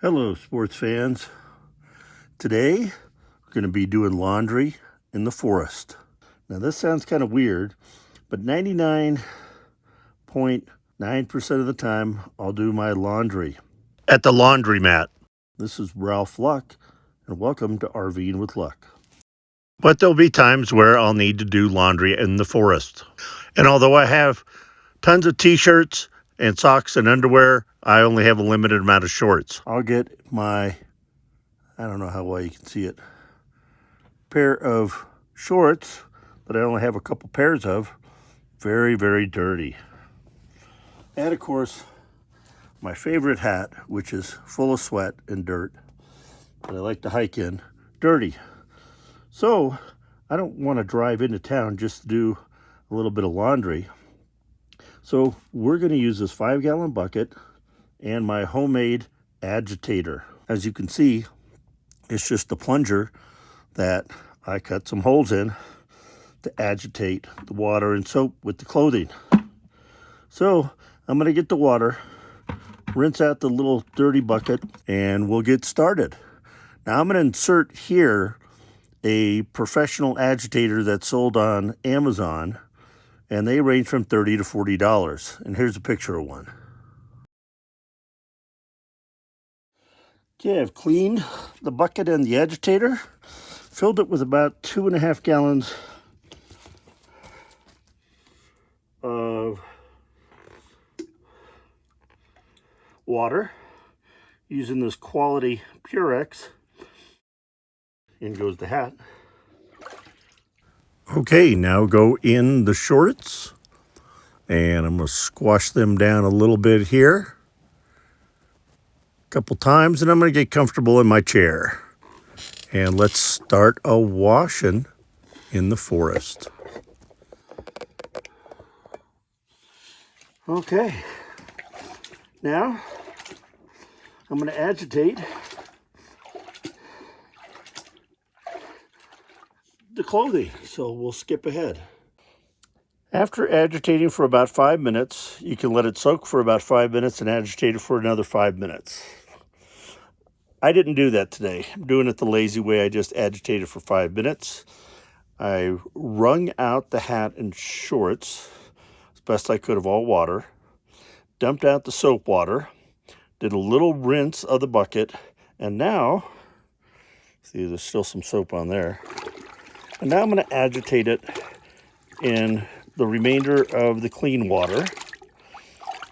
Hello, sports fans. Today, we're going to be doing laundry in the forest. Now, this sounds kind of weird, but 99.9% of the time, I'll do my laundry at the laundromat. This is Ralph Luck, and welcome to RV'ing with Luck. But there'll be times where I'll need to do laundry in the forest. And although I have tons of t-shirts and socks and underwear, I only have a limited amount of shorts. I'll get my, I don't know how well you can see it, pair of shorts that I only have a couple pairs of, very, very dirty. And of course, my favorite hat, which is full of sweat and dirt that I like to hike in, dirty. So I don't want to drive into town just to do a little bit of laundry. So we're going to use this 5-gallon bucket and my homemade agitator. As you can see, it's just a plunger that I cut some holes in to agitate the water and soap with the clothing. So I'm going to get the water, rinse out the little dirty bucket, and we'll get started. Now I'm going to insert here a professional agitator that's sold on Amazon, and they range from $30 to $40. And here's a picture of one. Okay, I've cleaned the bucket and the agitator, filled it with about 2.5 gallons of water using this quality Purex. In goes the hat. Okay, now go in the shorts, and I'm going to squash them down a little bit here, a couple times, and I'm going to get comfortable in my chair. And let's start a washing in the forest. Okay, now I'm going to agitate the clothing, so we'll skip ahead. After agitating for about 5 minutes, you can let it soak for about 5 minutes and agitate it for another 5 minutes. I didn't do that today. I'm doing it the lazy way. I just agitated for 5 minutes. I wrung out the hat and shorts as best I could of all water, dumped out the soap water, did a little rinse of the bucket, and now, see, there's still some soap on there. And now I'm going to agitate it in the remainder of the clean water,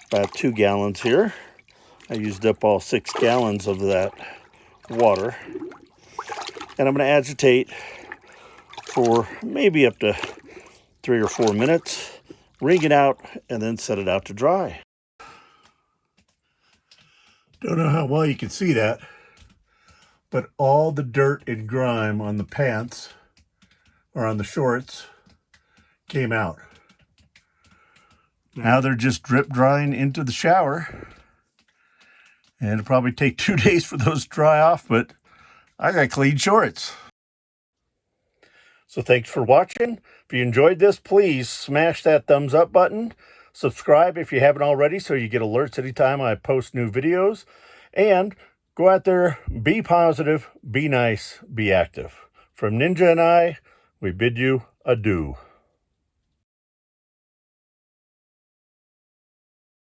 about 2 gallons here. I used up all 6 gallons of that water. And I'm going to agitate for maybe up to 3 or 4 minutes, wring it out, and then set it out to dry. Don't know how well you can see that, but all the dirt and grime on the pants or on the shorts came out. Now they're just drip drying into the shower, and it'll probably take 2 days for those to dry off, but I got clean shorts. So thanks for watching. If you enjoyed this, please smash that thumbs up button. Subscribe if you haven't already so you get alerts anytime I post new videos. And go out there, be positive, be nice, be active. From Ninja and I, we bid you adieu.